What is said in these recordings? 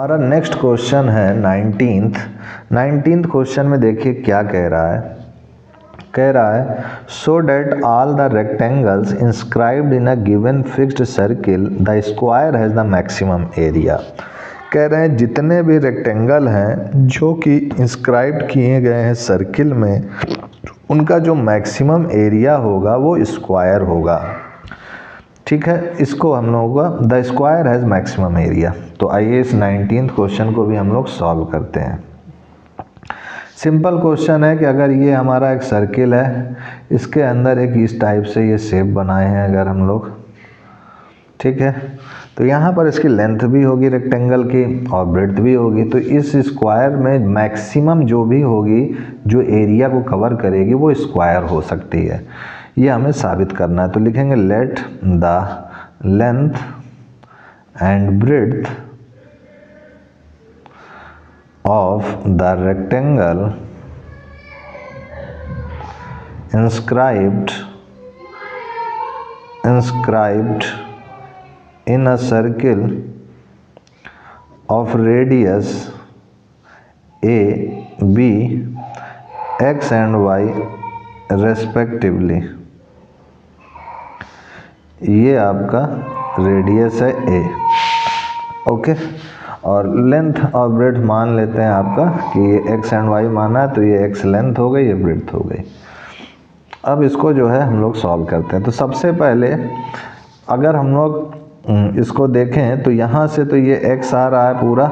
हमारा next question है 19th question में देखिए क्या कह रहा है so that all the rectangles inscribed in a given fixed circle the square has the maximum area. कह रहे हैं जितने भी रेक्टेंगल हैं जो कि इंस्क्राइब्ड किए गए हैं सर्किल में, उनका जो मैक्सिमम एरिया होगा वो स्क्वायर होगा। ठीक है, इसको हम लोगों का the square has maximum area. तो आइए इस 19th क्वेश्चन को भी हम लोग सॉल्व करते हैं। सिंपल क्वेश्चन है कि अगर ये हमारा एक सर्किल है, इसके अंदर एक इस टाइप से ये शेप बनाए हैं अगर हम लोग, ठीक है, तो यहाँ पर इसकी लेंथ भी होगी रेक्टेंगल की और ब्रेड्थ भी होगी। तो इस स्क्वायर में मैक्सिमम जो भी होगी, जो एरिया को कवर करेगी, वो स्क्वायर हो सकती है। ये हमें साबित करना है। तो लिखेंगे let the length and breadth of the rectangle inscribed in a circle of radius a, b, x and y respectively। ये आपका रेडियस है a, ओके, और लेंथ और ब्रेड्थ मान लेते हैं आपका कि ये x एंड y माना है, तो ये x लेंथ हो गई, ये ब्रेड्थ हो गई। अब इसको जो है हम लोग सॉल्व करते हैं। तो सबसे पहले अगर हम लोग इसको देखें तो यहाँ से तो ये x आ रहा है पूरा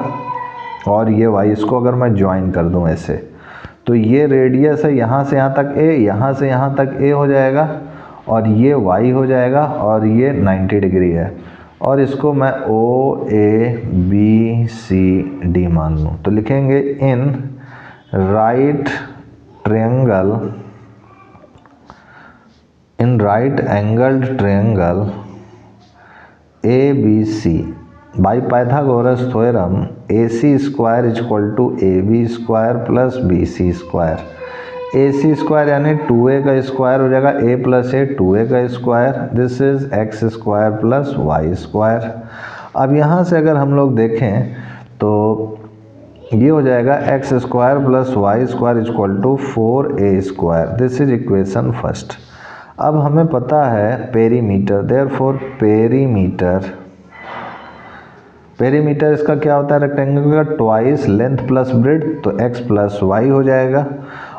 और ये y, इसको अगर मैं ज्वाइन कर दूँ ऐसे, तो ये रेडियस है यहाँ से यहाँ तक a, यहाँ से यहाँ तक a हो जाएगा और ये y हो जाएगा और ये 90 डिग्री है और इसको मैं O A B C D मान लूँ। तो लिखेंगे in right angled triangle ABC by Pythagoras theorem AC square is equal to AB square plus BC square. AC square यानी 2A का स्क्वायर हो जाएगा, A प्लस A 2A का square, this is x square plus y square. अब यहाँ से अगर हम लोग देखें तो ये हो जाएगा x square plus y square is equal to 4A square, this is equation first. अब हमें पता है पेरीमीटर, देयरफॉर पेरीमीटर इसका क्या होता है रेक्टेंगल का, ट्वाइस लेंथ प्लस ब्रेड्थ, तो x प्लस वाई हो जाएगा।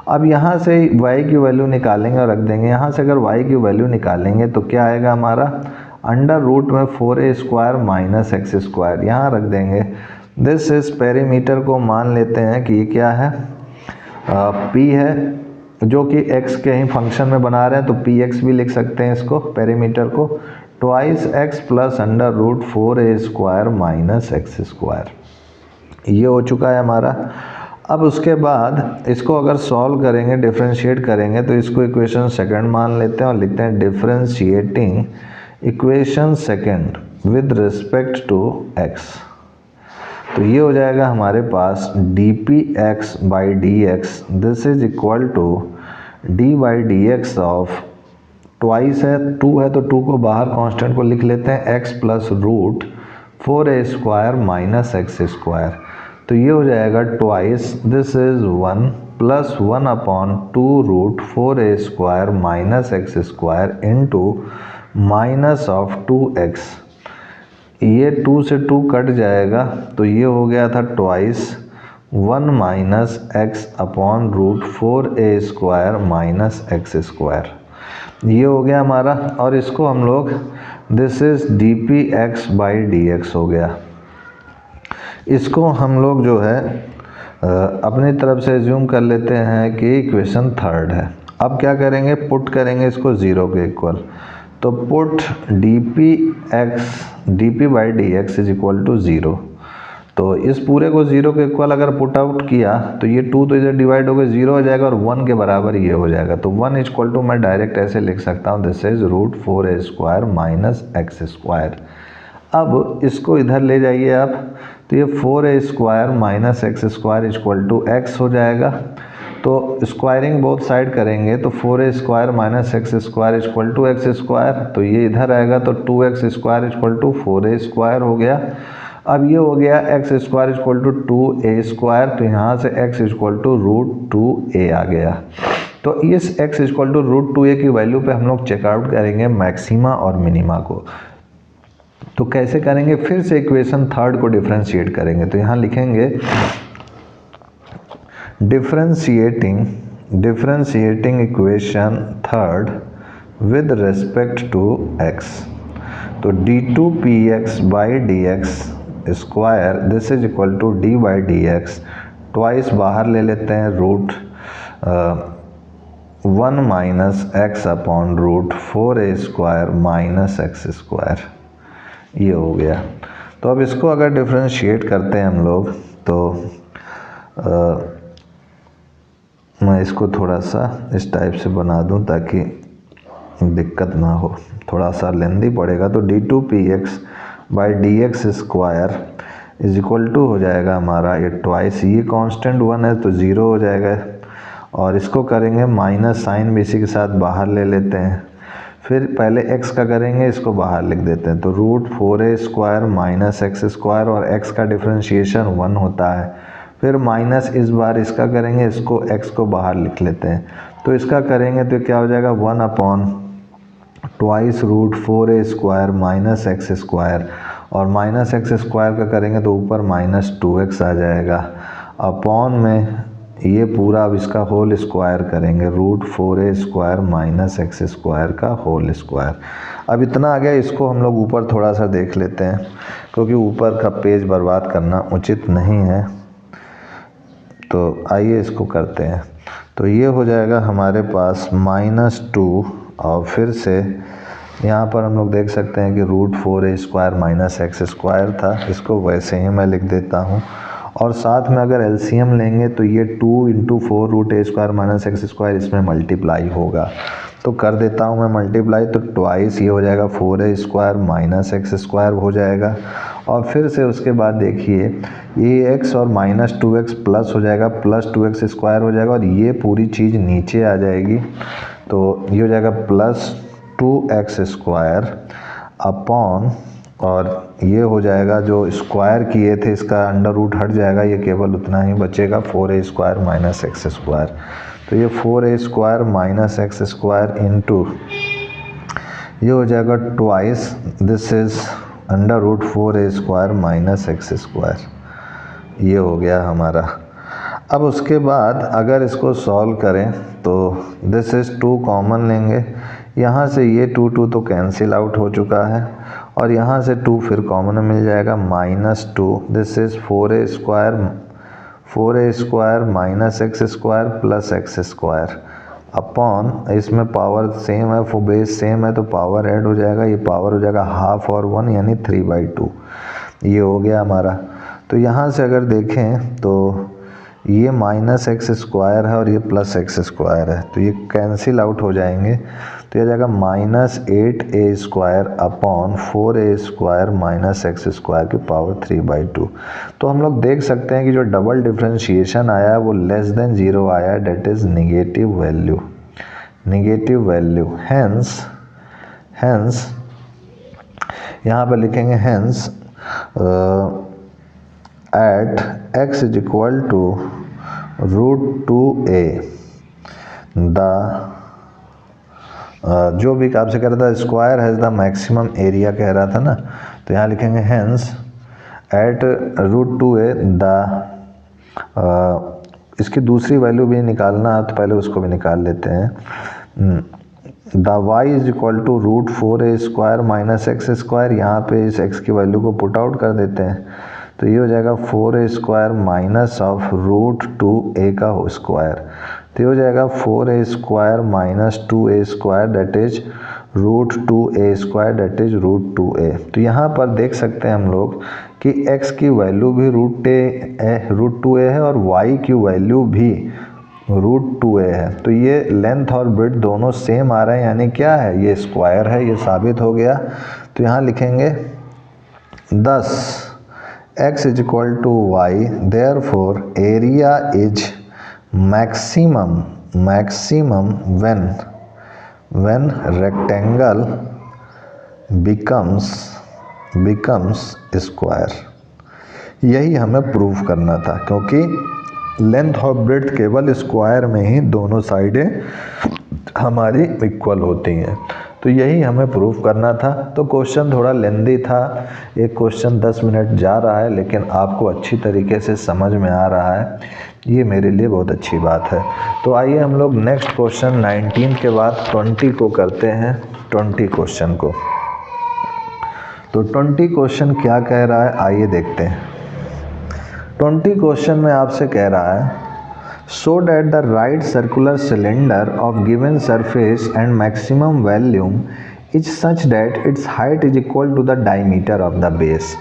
अब यहाँ से y की वैल्यू निकालेंगे और रख देंगे। यहाँ से अगर y की वैल्यू निकालेंगे तो क्या आएगा हमारा, अंडर रूट में 4A square minus x square, यहाँ रख देंगे। दिस इज पेरीमीटर को मान लेते हैं कि ये क्या है, p है, जो कि x के ही फंक्शन में बना रहे हैं, तो px भी लिख सकते हैं इसको, पेरीमीटर को, twice x plus under root 4A square minus x square. ये हो चुका है हमारा। अब उसके बाद इसको अगर सॉल्व करेंगे, डिफरेंशिएट करेंगे, तो इसको इक्वेशन सेकंड मान लेते हैं और लिखते हैं differentiating equation second with respect to x। तो ये हो जाएगा हमारे पास dpx by dx, this is equal to d by dx of twice है, 2 है तो 2 को बाहर कांस्टेंट को लिख लेते हैं, x plus root 4A square minus x square. तो ये हो जाएगा twice, this is 1 plus 1 upon 2 root 4A square minus x square into minus of 2x। ये 2 से 2 कट जाएगा, तो ये हो गया था twice 1 minus x upon root 4A square minus x square. ये हो गया हमारा, और इसको हम लोग this is dpx by dx हो गया। इसको हम लोग जो है अपनी तरफ से एज्यूम कर लेते हैं कि इक्वेशन थर्ड है। अब क्या करेंगे, पुट करेंगे इसको 0 के इक्वल, तो put dp by dx is equal to 0। तो इस पूरे को 0 के इक्वल अगर पुट आउट किया तो ये 2 तो इधर डिवाइड हो गए, 0 हो जाएगा और 1 के बराबर ये हो जाएगा। तो 1 इज इक्वल टू मैं डायरेक्ट ऐसे लिख सकता हूँ, this is root 4A square minus x square. अब इसको इधर ले जाइए आप, तो ये 4A square minus x square is equal to x हो जाएगा। तो स्क्वायरिंग बोथ साइड करेंगे तो 4A square minus x square is equal to x square, तो ये इधर आएगा तो 2x square is equal to 4A square हो गया। अब ये हो गया x square equal to 2a², तो यहाँ से x इक्वल टू √2a आ गया। तो इस x इक्वल टू √2a की वैल्यू पे हम लोग चेकआउट करेंगे मैक्सिमा और मिनिमा को। तो कैसे करेंगे, फिर से इक्वेशन थर्ड को डिफरेंशिएट करेंगे। तो यहाँ लिखेंगे differentiating equation third with respect to x। तो d2px by dx square this is equal to d by dx, twice बाहर ले लेते हैं √1 minus x upon √4a² minus x², ये हो गया। तो अब इसको अगर डिफरेंशिएट करते हैं हम लोग तो मैं इसको थोड़ा सा इस टाइप से बना दूं ताकि दिक्कत ना हो, थोड़ा सा लेंदी पड़ेगा। तो d2px by dx square is equal to हो जाएगा हमारा ये ट्वाइस, ये कांस्टेंट 1 है तो 0 हो जाएगा, और इसको करेंगे माइनस साइन भी इसी के साथ बाहर ले लेते हैं। फिर पहले x का करेंगे, इसको बाहर लिख देते हैं। तो √4a² माइनस x², और x का डिफरेंशिएशन 1 होता है। फिर माइनस इस बार इसका करेंगे, इसको x को बाहर लिख लेते हैं। तो इसका करेंगे तो क्या हो जाएगा 1 upon twice √4a² minus x², और माइनस x² का करेंगे तो ऊपर माइनस 2x आ जाएगा, अपॉन में ये पूरा अब इसका होल स्क्वायर करेंगे √4a² माइनस x² का होल स्क्वायर। अब इतना आ गया, इसको हम लोग ऊपर थोड़ा सा देख लेते हैं क्योंकि ऊपर का पेज बर्बाद करना उचित नहीं है। तो आइए इसको करते हैं। तो ये हो जाएगा हमारे पास -2, और फिर से यहाँ पर हम लोग देख सकते हैं कि √4a² माइनस x² था, इसको वैसे ही मैं लिख देता हूँ। और साथ में अगर एलसीएम लेंगे तो ये 2 × 4 √a² माइनस x² इसमें मल्टीप्लाई होगा। तो कर देता हूँ मैं मल्टीप्लाई, तो ट्वाइस ये हो जाएगा 4a² माइनस x² हो जाएगा। और फिर से उसके बाद देखिए ये x और माइनस 2x प्लस हो जाएगा, प्लस 2x² हो जाएगा, और ये पूरी चीज़ नीचे आ जाएगी। तो ये हो जाएगा प्लस 2x² अपॉन, और ये हो जाएगा जो स्क्वायर किए थे इसका अंडर रूट हट जाएगा, ये केवल उतना ही बचेगा 4a² माइनस x²। तो ये 4a² माइनस x² इंटू ये हो जाएगा twice this is under root 4a² minus x², ये हो गया हमारा। अब उसके बाद अगर इसको सॉल्व करें तो दिस इज़ 2 कॉमन लेंगे, यहाँ से ये 2 तो कैंसिल आउट हो चुका है, और यहाँ से 2 फिर कॉमन मिल जाएगा -2 this is 4a² minus x² plus x² upon, इसमें पावर सेम है, बेस सेम है तो पावर ऐड हो जाएगा, ये पावर हो जाएगा हाफ और 1 यानी 3/2, ये हो गया हमारा। तो यहाँ से अगर देखें तो ये माइनस x² है और ये प्लस x² है, तो ये कैंसिल आउट हो जाएंगे। तो ये जाएगा -8a² upon 4a² minus x² की पावर 3/2। तो हम लोग देख सकते हैं कि जो डबल डिफरेंशिएशन आया है वो लेस देन 0 आया है, that is negative value. Hence यहाँ पर लिखेंगे hence at x is equal to √2a जो भी आपसे कह रहा था square has the maximum area कह रहा था ना, तो यहाँ लिखेंगे हैंस एट √2a इसकी दूसरी वैल्यू भी निकालना है तो पहले उसको भी निकाल लेते हैं। The y is equal to √4a² minus x², यहाँ पे इस x की वैल्यू को पुट आउट कर देते हैं, तो ये हो जाएगा 4a² माइनस ऑफ √2a का स्क्वायर, तो ये हो जाएगा 4a² minus 2a² that is √2a² that is √2a। तो यहाँ पर देख सकते हैं हम लोग कि x की वैल्यू भी √2a है और y की वैल्यू भी √2a है, तो ये लेंथ और ब्रेड्थ दोनों सेम आ रहे हैं, यानी क्या है, ये स्क्वायर है, ये साबित हो गया। तो यहाँ लिखेंगे 10 x is equal to y, therefore area is maximum when rectangle becomes square। यही हमें प्रूव करना था, क्योंकि लेंथ और ब्रेड्थ केवल स्क्वायर में ही दोनों साइडें हमारी इक्वल होती हैं, तो यही हमें प्रूव करना था। तो क्वेश्चन थोड़ा लेंदी था, एक क्वेश्चन 10 मिनट जा रहा है, लेकिन आपको अच्छी तरीके से समझ में आ रहा है, ये मेरे लिए बहुत अच्छी बात है। तो आइए हम लोग नेक्स्ट क्वेश्चन 19 के बाद 20 को करते हैं, 20 क्वेश्चन को। तो 20 क्वेश्चन क्या कह रहा है, आइए देखते हैं। 20 क्वेश्चन में आपसे कह रहा है, so that the right circular cylinder of given surface and maximum volume is such that its height is equal to the diameter of the base।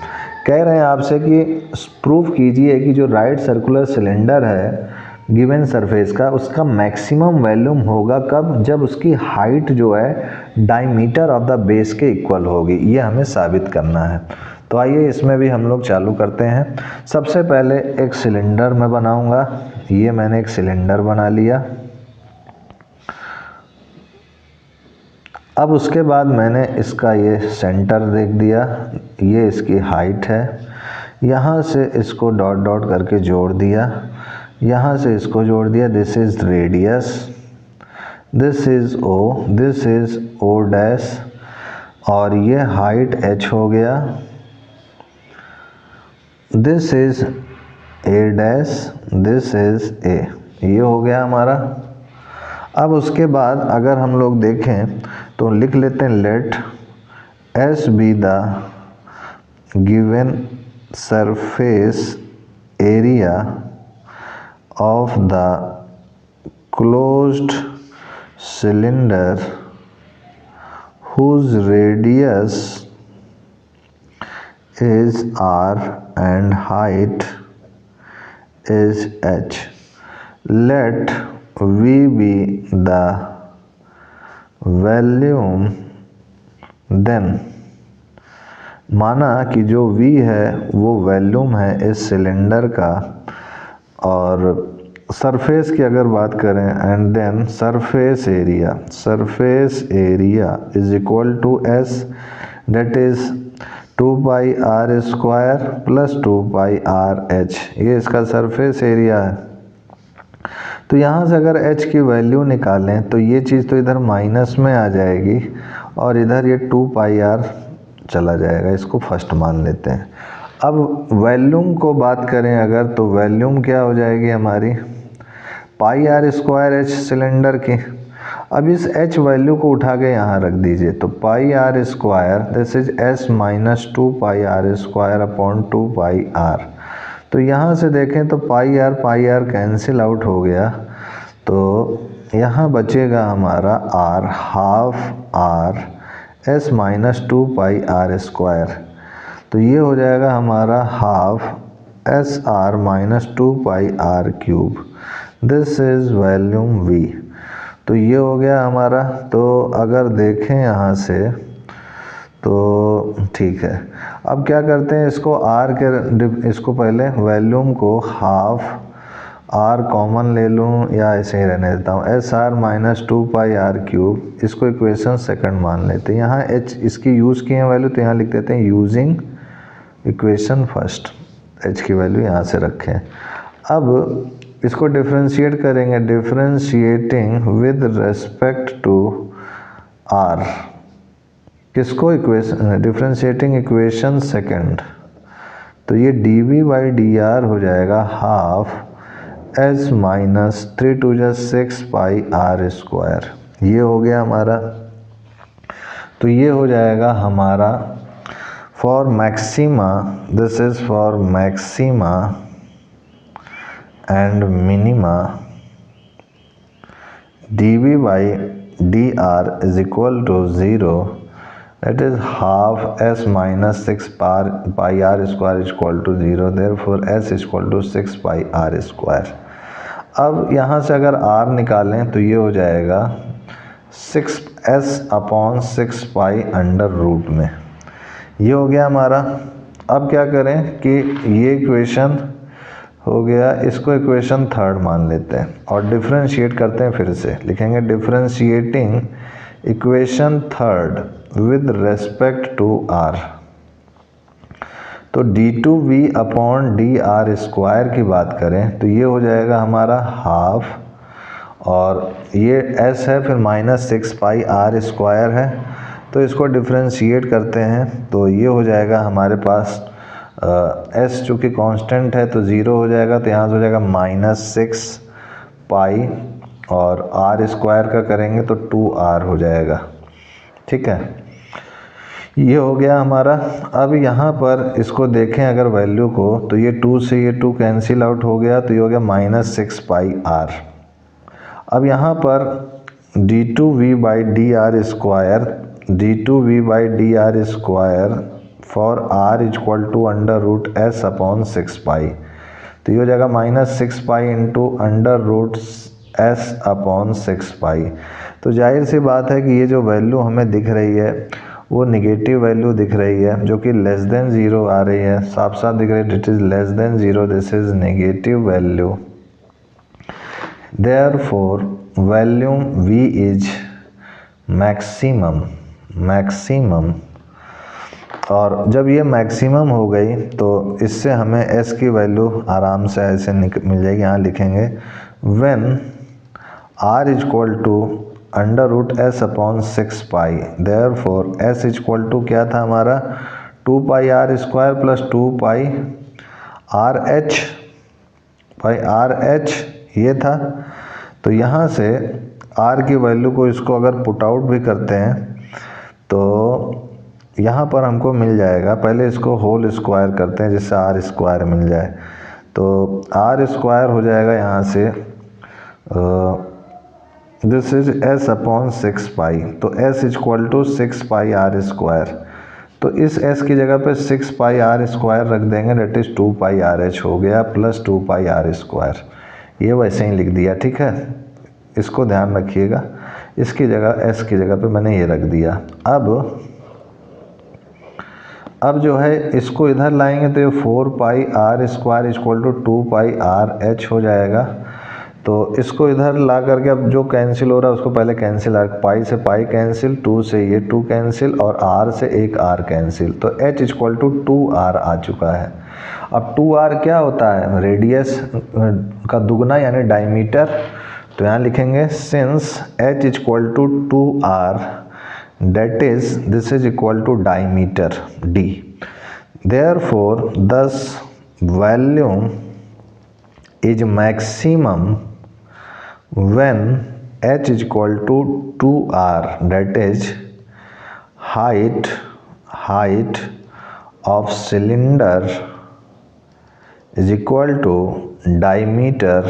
कह रहे हैं आपसे कि प्रूफ कीजिए कि जो राइट सर्कुलर सिलेंडर है गिवन सरफेस का, उसका मैक्सिमम वॉल्यूम होगा कब, जब उसकी हाइट जो है डायमीटर ऑफ द बेस के इक्वल होगी। ये हमें साबित करना है। तो आइए इसमें भी हम लोग चालू करते हैं। सबसे पहले एक सिलेंडर मैं बनाऊंगा। ये मैंने एक सिलेंडर बना लिया। अब उसके बाद मैंने इसका ये सेंटर देख दिया, ये इसकी हाइट है। यहाँ से इसको डॉट डॉट करके जोड़ दिया, यहाँ से इसको जोड़ दिया। This is radius, this is O, this is O dash, और ये हाइट h हो गया। This is A dash, this is A, ये हो गया हमारा। अब उसके बाद अगर हम लोग देखें तो लिख लेते हैं, let S be the given surface area of the closed cylinder whose radius is r and height is h. Let v be the volume, then माना कि जो v है वो वॉल्यूम है इस सिलेंडर का, और सरफेस की अगर बात करें, and then surface area is equal to S, that is 2 pi r square plus 2 pi r h, ये इसका सरफेस एरिया है। तो यहाँ से अगर h की वैल्यू निकालें तो ये चीज़ तो इधर माइनस में आ जाएगी, और इधर ये 2 पाई आर चला जाएगा, इसको फर्स्ट मान लेते हैं। अब वॉल्यूम को बात करें अगर, तो वॉल्यूम क्या हो जाएगी हमारी, पाई आर स्क्वायर एच सिलेंडर की। अब इस h वैल्यू को उठा के यहाँ रख दीजिए, तो pi r square, this is s minus 2 pi r square upon 2 pi r. तो यहाँ से देखें तो पाई आर कैंसिल आउट हो गया, तो यहाँ बचेगा हमारा r, half r s minus 2 pi r square. तो ये हो जाएगा हमारा half S r minus 2 pi r cube. This is volume v। तो ये हो गया हमारा। तो अगर देखें यहाँ से तो ठीक है। अब क्या करते हैं, इसको r के, इसको पहले वॉल्यूम को हाफ r कॉमन ले लूँ या ऐसे ही रहने देता हूँ, S r minus 2 pi r cube, इसको इक्वेशन सेकंड मान लेते हैं। यहाँ h इसकी यूज़ किए हैं वैल्यू, तो यहाँ लिख देते हैं यूजिंग इक्वेशन फर्स्ट, h की वैल्यू यहाँ से रखें। अब इसको डिफ्रेंशिएट करेंगे, differentiating with respect to r, किसको, इक्वेशन, डिफ्रेंशिएटिंग इक्वेशन सेकंड। तो ये dv बाई dr हो जाएगा half s minus 3 to 6 pi r square, ये हो गया हमारा। तो ये हो जाएगा हमारा for maxima, this is for maxima and minima, dv by dr is equal to 0, that is half s minus 6 pi r square is equal to 0, therefore s is equal to 6 pi r square। अब यहाँ से अगर r निकालें तो ये हो जाएगा 6s upon 6 pi under root में, ये हो गया हमारा। अब क्या करें कि ये इक्वेशन हो गया, इसको इक्वेशन थर्ड मान लेते हैं और डिफरेंशिएट करते हैं। फिर से लिखेंगे differentiating equation third with respect to r। तो d2v/dr² की बात करें तो ये हो जाएगा हमारा हाफ, और ये s है, फिर -6πr² है, तो इसको डिफ्रेंशिएट करते हैं तो ये हो जाएगा हमारे पास s चूँकि कांस्टेंट है तो 0 हो जाएगा, तो यहाँ से हो जाएगा -6π, और r² का करेंगे तो 2r हो जाएगा। ठीक है, ये हो गया हमारा। अब यहाँ पर इसको देखें अगर वैल्यू को, तो ये 2 से ये 2 कैंसिल आउट हो गया, तो ये हो गया -6πr। अब यहाँ पर d2v/dr² फॉर r =√s/6π, तो ये हो जाएगा -6π × √s/6π। तो जाहिर सी बात है कि ये जो वैल्यू हमें दिख रही है वो निगेटिव वैल्यू दिख रही है, जो कि लेस देन 0 आ रही है, साफ साफ दिख रही है, it is less than 0, this is negative value. Therefore volume v is maximum, और जब ये मैक्सिमम हो गई तो इससे हमें s की वैल्यू आराम से ऐसे मिल जाएगी। यहाँ लिखेंगे when r =√s/6π, therefore s = क्या था हमारा 2πr² + 2πrh ये था। तो यहाँ से r की वैल्यू को इसको अगर पुट आउट भी करते हैं तो यहाँ पर हमको मिल जाएगा, पहले इसको होल स्क्वायर करते हैं जिससे r² मिल जाए, तो r² हो जाएगा यहाँ से दिस इज s/6π, तो s = 6πr², तो इस s की जगह पे 6πr² रख देंगे, डेट इज 2πrh हो गया प्लस 2πr², ये वैसे ही लिख दिया। ठीक है, इसको ध्यान रखिएगा, इसकी जगह s की जगह पे मैंने ये रख दिया। अब जो है इसको इधर लाएंगे तो ये 4πr² = 2πrh हो जाएगा, तो इसको इधर ला करके अब जो कैंसिल हो रहा है उसको पहले कैंसिल, पाई से पाई कैंसिल, 2 से ये 2 कैंसिल, और r से एक r कैंसिल, तो h = 2r आ चुका है। अब 2r क्या होता है, रेडियस का दुगना यानी डायमीटर, तो यहाँ लिखेंगे since h = 2r, that is this is equal to diameter d, therefore thus volume is maximum when h = 2r, that is height of cylinder is equal to diameter,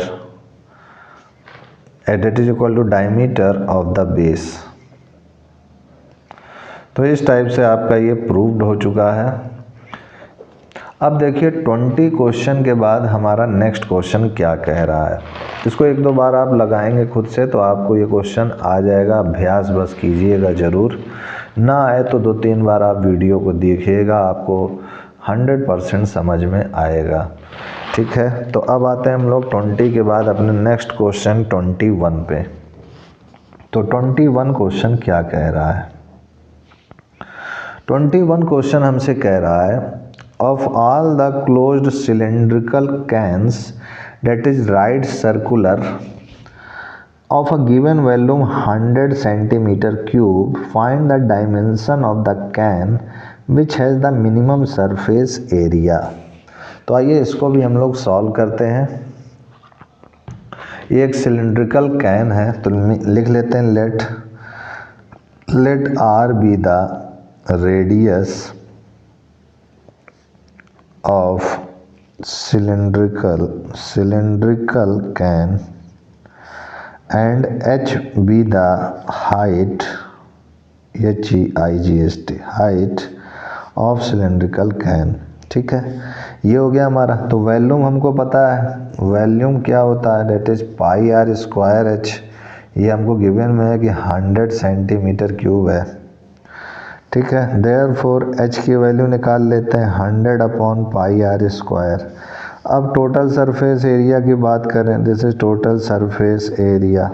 that is equal to diameter of the base। तो इस type से आपका ये proved हो चुका है। अब देखिए 20 क्वेश्चन के बाद हमारा नेक्स्ट क्वेश्चन क्या कह रहा है, इसको एक दो बार आप लगाएंगे खुद से तो आपको ये क्वेश्चन आ जाएगा, अभ्यास बस कीजिएगा ज़रूर, ना आए तो 2-3 बार आप वीडियो को देखिएगा, आपको 100% समझ में आएगा। ठीक है, तो अब आते हैं हम लोग 20 के बाद अपने नेक्स्ट क्वेश्चन 21 पे। तो 21 क्वेश्चन क्या कह रहा है, 21 क्वेश्चन हमसे कह रहा है of all the closed cylindrical cans that is right circular of a given volume 100 cm3 find the dimension of the can which has the minimum surface area। तो आइए इसको भी हम लोग सॉल्व करते हैं। ये एक सिलिंड्रिकल कैन है, तो लिख लेते हैं late r be the radius of cylindrical can and h be the height height of cylindrical can। ठीक है, ये हो गया हमारा। तो वॉल्यूम हमको पता है, वॉल्यूम क्या होता है, डेट इज πr²h, ये हमको गिवन में है कि 100 cm3 है। ठीक है, देयरफॉर h की वैल्यू निकाल लेते हैं 100/πr²। अब टोटल सरफेस एरिया की बात करें, this is total surface area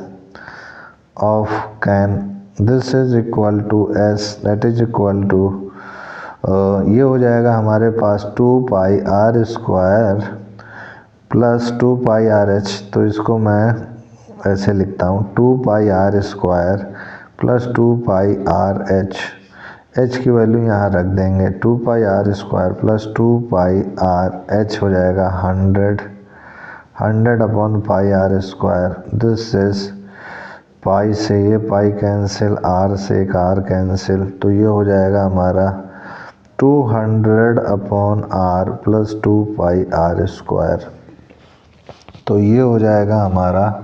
of can, this is equal to s, that is equal to ये हो जाएगा हमारे पास 2 pi r square plus 2 pi r h. तो इसको मैं ऐसे लिखता हूँ 2 pi r square plus 2 pi r h. H की वैल्यू यहाँ रख देंगे, 2 pi r square plus 2 pi r h हो जाएगा 100 upon pi r square. This is पाई से ये पाई कैंसिल, आर से एक आर कैंसिल, तो ये हो जाएगा हमारा 200 upon r plus 2 pi r square. तो ये हो जाएगा हमारा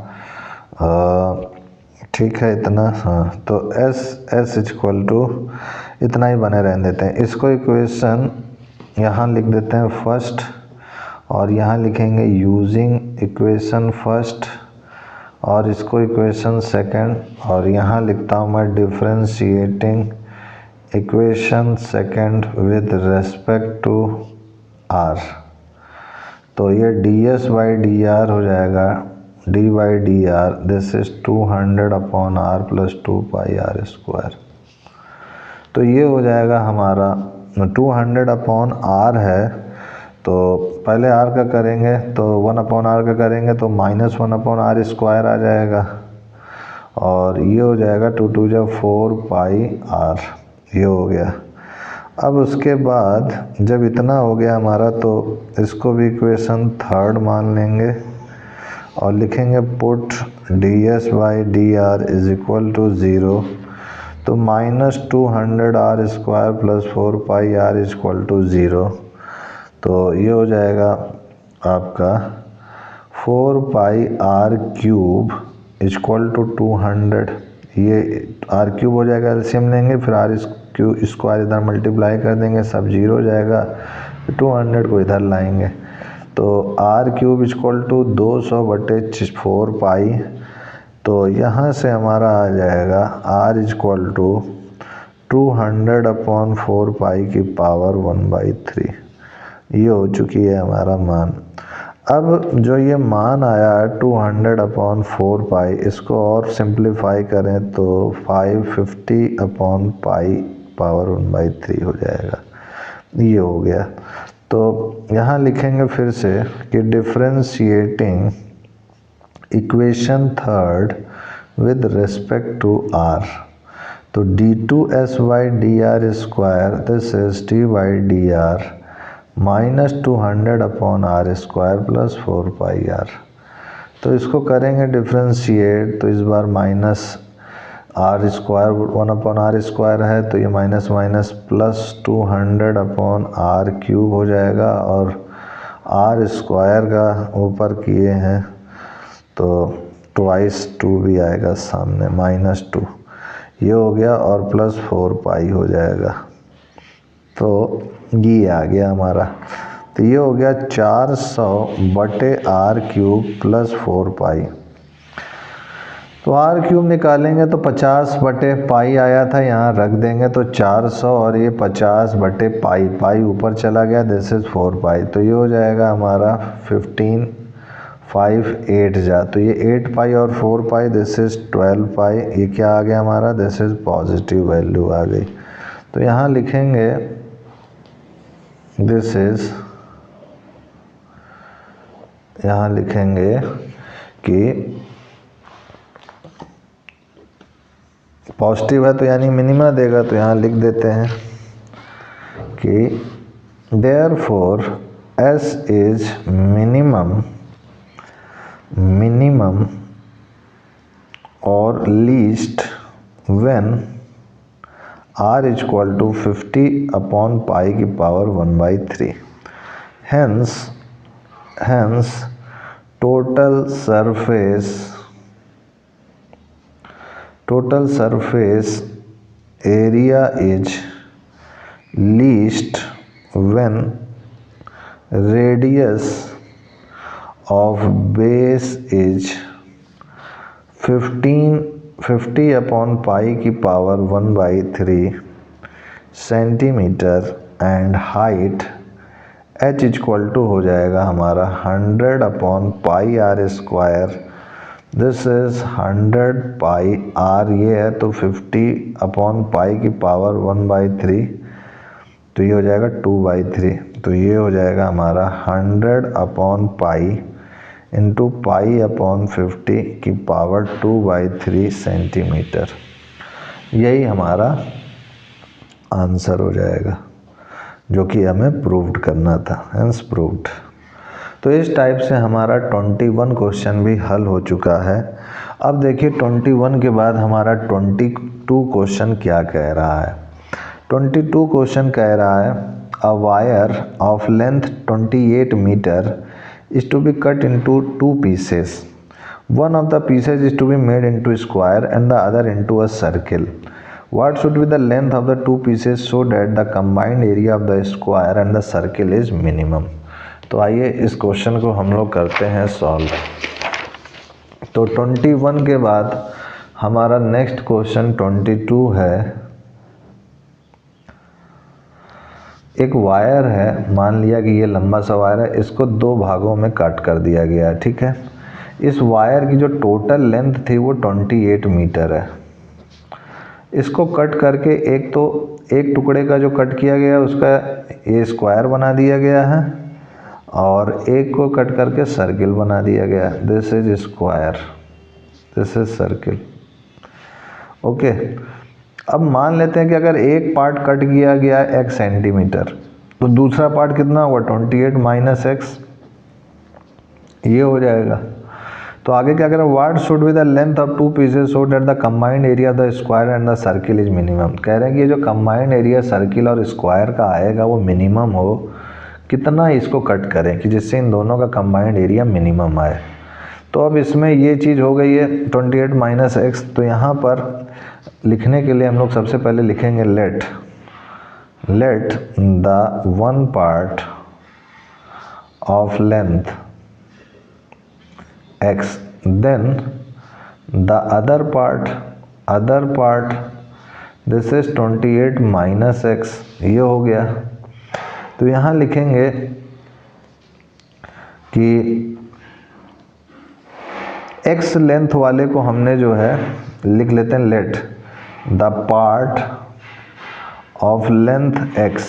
ठीक है इतना। हाँ, तो एस इक्वल टू इतना ही बने रहने देते हैं। इसको इक्वेशन यहाँ लिख देते हैं फर्स्ट, और यहाँ लिखेंगे यूजिंग इक्वेशन फर्स्ट, और इसको इक्वेशन सेकंड, और यहाँ लिखता हूँ मैं differentiating equation second with respect to r. तो ये d S by d r हो जाएगा d by d r, this is 200 upon r plus 2 pi r square. तो ये हो जाएगा हमारा 200 अपॉन आर है, तो पहले आर का करेंगे तो 1 अपॉन आर का करेंगे तो -1 अपॉन आर स्क्वायर आ जाएगा, और ये हो जाएगा 2 2 जा 4 पाई आर, ये हो गया। अब उसके बाद जब इतना हो गया हमारा तो इसको भी इक्वेशन थर्ड मान लेंगे और लिखेंगे put d S by d r is equal to 0। तो -200 r square plus 4 pi r is equal to 0। तो ये हो जाएगा आपका 4 pi r cube is equal to 200। ये आर क्यूब हो जाएगा, एलसीएम लेंगे, फिर आर क्यू स्क्वायर इधर मल्टीप्लाई कर देंगे, सब 0 हो जाएगा, फिर 200 को इधर लाएंगे। तो r cube is equal to 200/4 pi. तो यहाँ से हमारा आ जाएगा r is equal to 200 upon 4 pi की पावर 1/3। ये हो चुकी है हमारा मान। अब जो ये मान आया है 200 अपॉन 4 पाई, इसको और सिंप्लीफाई करें तो 550 अपॉन पाई पावर 1/3 हो जाएगा। ये हो गया। तो यहाँ लिखेंगे फिर से कि differentiating equation third with respect to r. तो d2s by d r square, this is d by d r -200 upon r square plus 4 pi r. तो इसको करेंगे डिफरेंशिएट, तो इस बार minus r square 1 upon r square है, तो ये minus minus plus 200 upon r cube हो जाएगा, और आर स्क्वायर का ऊपर किए हैं तो ट्वाइस 2 भी आएगा सामने, -2 ये हो गया, और प्लस 4 पाई हो जाएगा। तो ये आ गया हमारा। तो ये हो गया 400/आर क्यूब प्लस 4 पाई। तो आर क्यूब निकालेंगे तो 50/पाई आया था, यहाँ रख देंगे तो 400, और ये 50/पाई, पाई ऊपर चला गया, दिस इज 4 पाई। तो ये हो जाएगा हमारा 15 5 8 जा, तो ये 8 पाई और 4 पाई, दिस इज 12 पाई। ये क्या आ गया हमारा, दिस इज पॉजिटिव वैल्यू आ गई। तो यहाँ लिखेंगे दिस इज, यहाँ लिखेंगे कि पॉजिटिव है तो यानी मिनिमा देगा, तो यहाँ लिख देते हैं कि देयरफॉर एस इज मिनिमम और least when r is equal to 50 upon pi की power 1/3। Hence total surface area is least when radius of base is 50 upon pi की power 1/3 centimetre, and height h equal to हो जाएगा हमारा 100 upon pi r square, this is 100 pi r, ये है तो 50 upon pi की power 1/3 तो ये हो जाएगा 2/3, तो ये हो जाएगा हमारा 100/पाई इंटू पाई/50 की पावर 2/3 सेंटीमीटर। यही हमारा आंसर हो जाएगा जो कि हमें प्रूव्ड करना था, हेंस प्रूव्ड। तो इस टाइप से हमारा 21 क्वेश्चन भी हल हो चुका है। अब देखिए 21 के बाद हमारा 22 क्वेश्चन क्या कह रहा है। 22 क्वेश्चन कह रहा है a wire of length 28 metre is to be cut into 2 pieces. One of the pieces is to be made into a square and the other into a circle. What should be the length of the 2 pieces so that the combined area of the square and the circle is minimum? तो आइए इस question को हम लोग करते हैं solve. तो 21 के बाद हमारा नेक्स्ट क्वेश्चन 22 है। एक वायर है, मान लिया कि ये लंबा सा वायर है, इसको 2 भागों में काट कर दिया गया है, ठीक है। इस वायर की जो टोटल लेंथ थी वो 28 मीटर है। इसको कट करके एक टुकड़े का जो कट किया गया उसका ये स्क्वायर बना दिया गया है और एक को कट करके सर्किल बना दिया गया है। This is square, this is circle, okay. अब मान लेते हैं कि अगर एक पार्ट कट किया गया x सेंटीमीटर तो दूसरा पार्ट कितना होगा 28 माइनस एक्स, ये हो जाएगा। तो आगे क्या करें, what should be the length of 2 pieces so that the combined area of the square and the circle is minimum. कह रहे हैं कि ये जो कंबाइंड एरिया सर्किल और स्क्वायर का आएगा वो मिनिमम हो। कितना इसको कट करें कि जिससे इन दोनों का कंबाइंड एरिया मिनिमम आए। तो अब इसमें ये चीज़ हो गई है 28 माइनस एक्स। तो यहाँ पर लिखने के लिए हम लोग सबसे पहले लिखेंगे let the one part of length x then the other part this is 28 minus x, ये हो गया। तो यहाँ लिखेंगे कि x लेंथ वाले को हमने जो है लिख लेते हैं let the part of length x,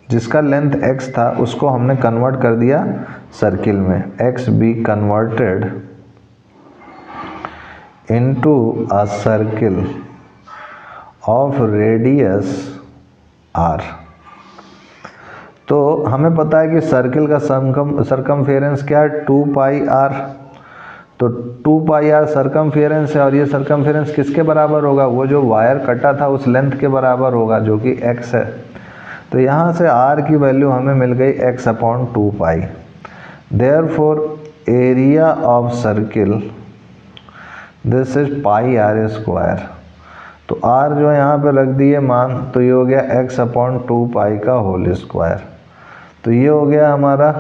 जिसका लेंथ x था उसको हमने कन्वर्ट कर दिया सर्किल में, x be converted into a circle of radius r। तो हमें पता है कि सर्किल का सरकमफेरेंस क्या है 2πr। तो 2πr सरकमफेरेंस है और ये सरकमफेरेंस किसके बराबर होगा, वो जो वायर कटा था उस लेंथ के बराबर होगा जो कि x है। तो यहाँ से r की वैल्यू हमें मिल गई x/2π। Therefore area of circle this is πr²। तो r जो यहाँ पे रख दिए मान, तो ये हो गया x/2π का होल स्क्वायर। तो ये हो गया हमारा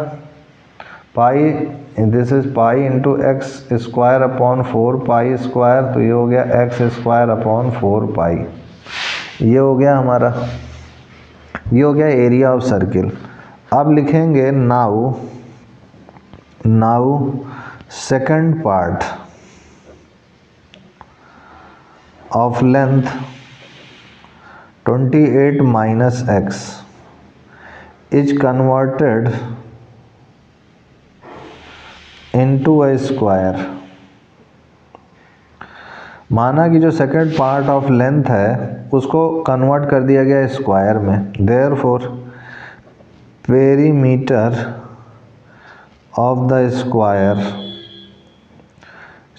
pi, this is pi into x²/4π²। तो ये हो गया x²/4π। ये हो गया हमारा, ये हो गया एरिया ऑफ सर्किल। अब लिखेंगे now second part of length 28 minus x is converted into a square. माना कि जो सेकंड पार्ट ऑफ लेंथ है उसको कन्वर्ट कर दिया गया स्क्वायर में। Therefore perimeter of the square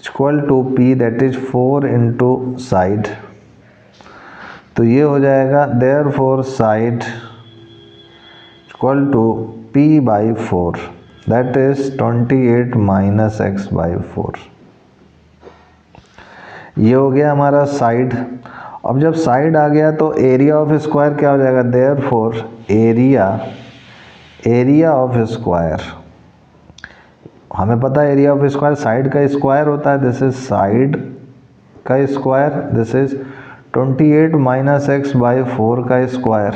equal to p, that is 4 into side. तो ये हो जाएगा therefore side equal to p/4, that is 28 minus x/4। ये हो गया हमारा साइड। अब जब साइड आ गया तो एरिया ऑफ स्क्वायर क्या हो जाएगा, देयरफॉर एरिया ऑफ स्क्वायर, हमें पता है एरिया ऑफ स्क्वायर साइड का स्क्वायर होता है। दिस इज साइड का square, this is 28 minus x/4 का square.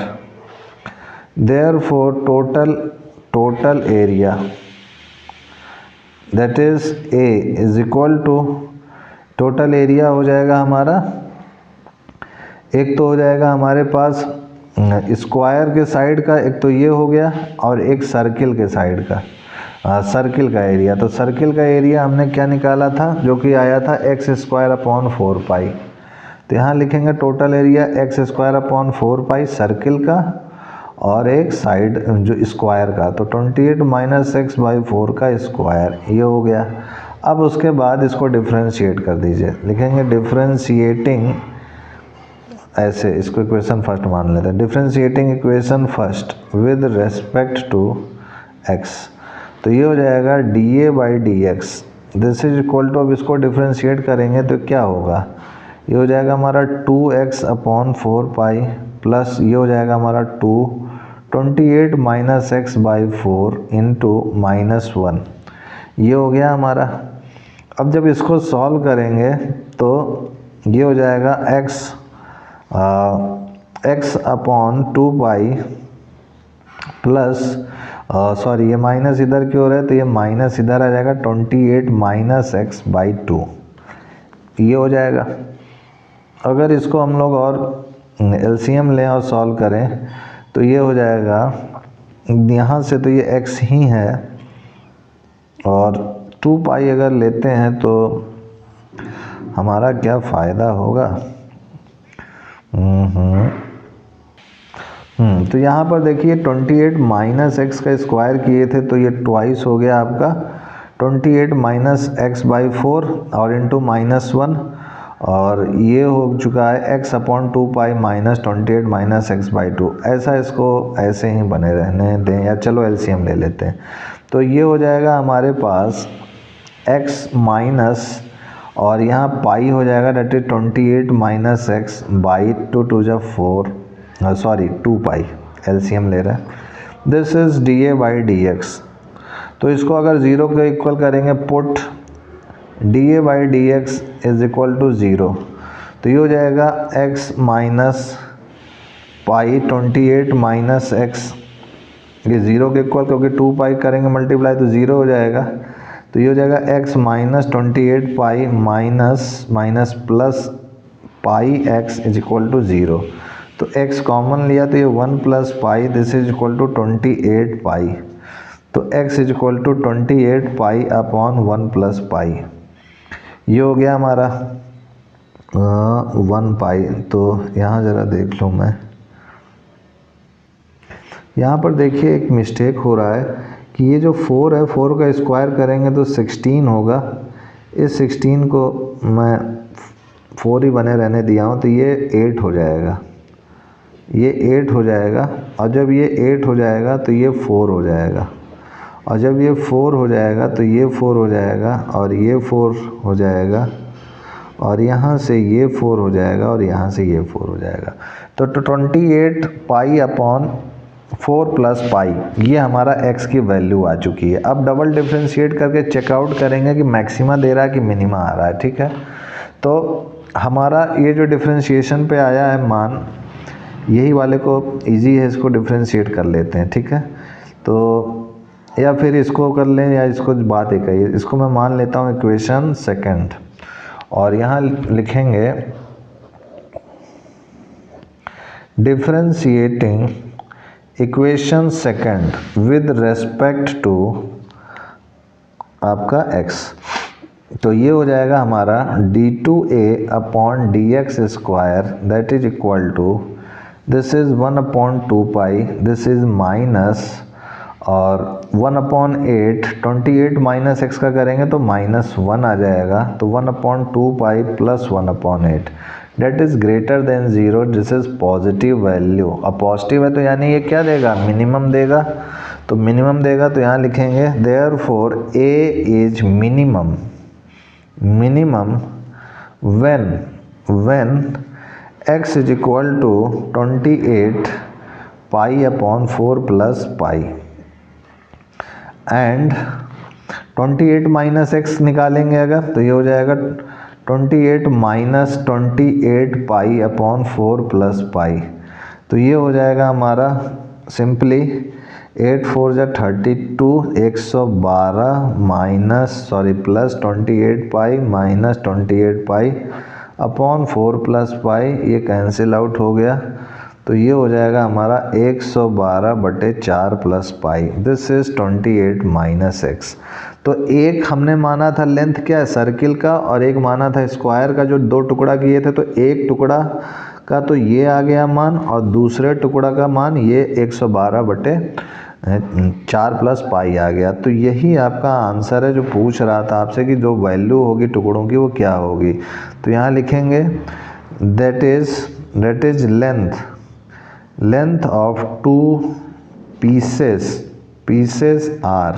Therefore total area that is A is equal to, total area हो जाएगा हमारा, एक तो हो जाएगा हमारे पास स्क्वायर के साइड का एक तो ये हो गया और एक सर्किल के साइड का सर्किल का एरिया। तो सर्किल का एरिया हमने क्या निकाला था, जो कि आया था एक्स स्क्वायर अपॉन 4 पाई। तो यहाँ लिखेंगे total area x square upon 4 पाई सर्किल का और एक साइड जो स्क्वायर का, तो 28 माइनस एक्स बाई 4 का स्क्वायर, ये हो गया। अब उसके बाद इसको डिफ्रेंशिएट कर दीजिए, लिखेंगे डिफ्रेंशिएटिंग, ऐसे इसको इक्वेशन फर्स्ट मान लेते हैं, differentiating equation first with respect to x. तो ये हो जाएगा d A by d x, this is equal to, अब इसको डिफ्रेंशिएट करेंगे तो क्या होगा, ये हो जाएगा हमारा 2x अपॉन 4 पाई प्लस ये हो जाएगा हमारा 28 माइनस एक्स बाई 4 इंटू -1, ये हो गया हमारा। अब जब इसको सॉल्व करेंगे तो ये हो जाएगा x upon 2 pi plus sorry ये माइनस इधर की ओर है तो ये माइनस इधर आ जाएगा 28 माइनस एक्स बाई 2, ये हो जाएगा। अगर इसको हम लोग और एलसीएम लें और सॉल्व करें तो ये हो जाएगा, यहाँ से तो ये x ही है और 2 पाई अगर लेते हैं तो हमारा क्या फ़ायदा होगा। तो यहाँ पर देखिए 28 माइनस एक्स का स्क्वायर किए थे तो ये ट्वाइस हो गया आपका 28 माइनस एक्स बाई 4 और इंटू -1, और ये हो चुका है x upon 2 pi minus 28 minus x by 2। ऐसा इसको ऐसे ही बने रहने दें या चलो एलसीएम ले लेते हैं। तो ये हो जाएगा हमारे पास x माइनस और यहाँ पाई हो जाएगा that is 28 minus x by 2 2 जा 4 सॉरी 2 पाई, एलसीएम ले रहे हैं। This is d A by d x. तो इसको अगर ज़ीरो के इक्वल करेंगे, put d A by d x is equal to 0, तो ये हो जाएगा x minus pi 28 minus x, ये 0 के इक्वल क्योंकि 2 पाई करेंगे मल्टीप्लाई तो 0 हो जाएगा। तो ये हो जाएगा x minus 28 pi minus plus pi x is equal to 0। तो x कॉमन लिया तो ये 1 plus pi, this is equal to 28 pi. तो x is equal to 28 pi upon 1 plus pi, ये हो गया हमारा 1 पाई। तो यहाँ ज़रा देख लूँ मैं, यहाँ पर देखिए एक मिस्टेक हो रहा है कि ये जो 4 है 4 का स्क्वायर करेंगे तो 16 होगा। इस 16 को मैं 4 ही बने रहने दिया हूँ तो ये 8 हो जाएगा, ये 8 हो जाएगा। और जब ये 8 हो जाएगा तो ये 4 हो जाएगा, और जब ये 4 हो जाएगा तो ये 4 हो जाएगा और ये 4 हो जाएगा और यहाँ से ये 4 हो जाएगा और यहाँ से ये 4 हो जाएगा। तो 28 पाई अपॉन 4 प्लस पाई, ये हमारा x की वैल्यू आ चुकी है। अब डबल डिफ्रेंशिएट करके चेकआउट करेंगे कि मैक्सिमा दे रहा है कि मिनिमा आ रहा है, ठीक है। तो हमारा ये जो डिफ्रेंशिएशन पे आया है मान, यही वाले को इजी है, इसको डिफ्रेंशिएट कर लेते हैं, ठीक है। तो या फिर इसको कर लें या इसको बात एक है, इसको मैं मान लेता हूँ इक्वेशन सेकंड, और यहाँ लिखेंगे differentiating equation second with respect to आपका x। तो ये हो जाएगा हमारा d2a upon d x square that is equal to, this is 1 upon 2 pi, this is minus और 1 अपॉन 8, 28 माइनस एक्स का करेंगे तो -1 आ जाएगा। तो 1 upon 2 pi plus 1 upon 8 that is greater than 0, this is positive value. अब positive है तो यानी ये क्या देगा, मिनिमम देगा। तो मिनिमम देगा तो यहाँ लिखेंगे therefore a is minimum when x is equal to 28 pi upon 4 plus pi and 28 minus x निकालेंगे अगर तो ये हो जाएगा 28 minus 28 pi upon 4 plus pi. तो ये हो जाएगा हमारा सिंपली 8 4 जा 32, 112 plus 28 pi minus 28 pi upon 4 plus pi, ये कैंसिल आउट हो गया। तो ये हो जाएगा हमारा 112/4 plus pi, this is 28 minus x. तो एक हमने माना था लेंथ क्या है सर्किल का, और एक माना था स्क्वायर का, जो दो टुकड़ा किए थे। तो एक टुकड़ा का तो ये आ गया मान, और दूसरे टुकड़ा का मान ये 112/4 प्लस पाई आ गया। तो यही आपका आंसर है जो पूछ रहा था आपसे कि जो वैल्यू होगी टुकड़ों की वो क्या होगी। तो यहाँ लिखेंगे that is length of two pieces are,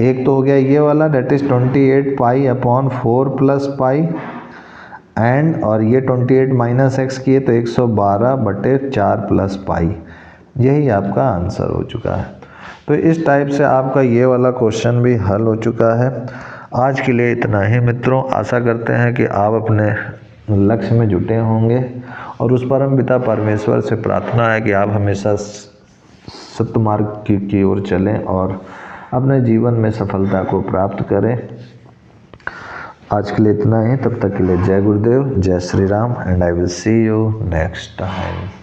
एक तो हो गया ये वाला that is 28 pi upon 4 plus pi, and और ये 28 माइनस एक्स किए तो 112/4 प्लस पाई। यही आपका आंसर हो चुका है। तो इस टाइप से आपका ये वाला क्वेश्चन भी हल हो चुका है। आज के लिए इतना ही मित्रों, आशा करते हैं कि आप अपने लक्ष्य में जुटे होंगे, और उस परम पिता परमेश्वर से प्रार्थना है कि आप हमेशा सत्य मार्ग की ओर चलें और अपने जीवन में सफलता को प्राप्त करें। आज के लिए इतना ही, तब तक के लिए जय गुरुदेव, जय Shri Ram, and I will see you next time.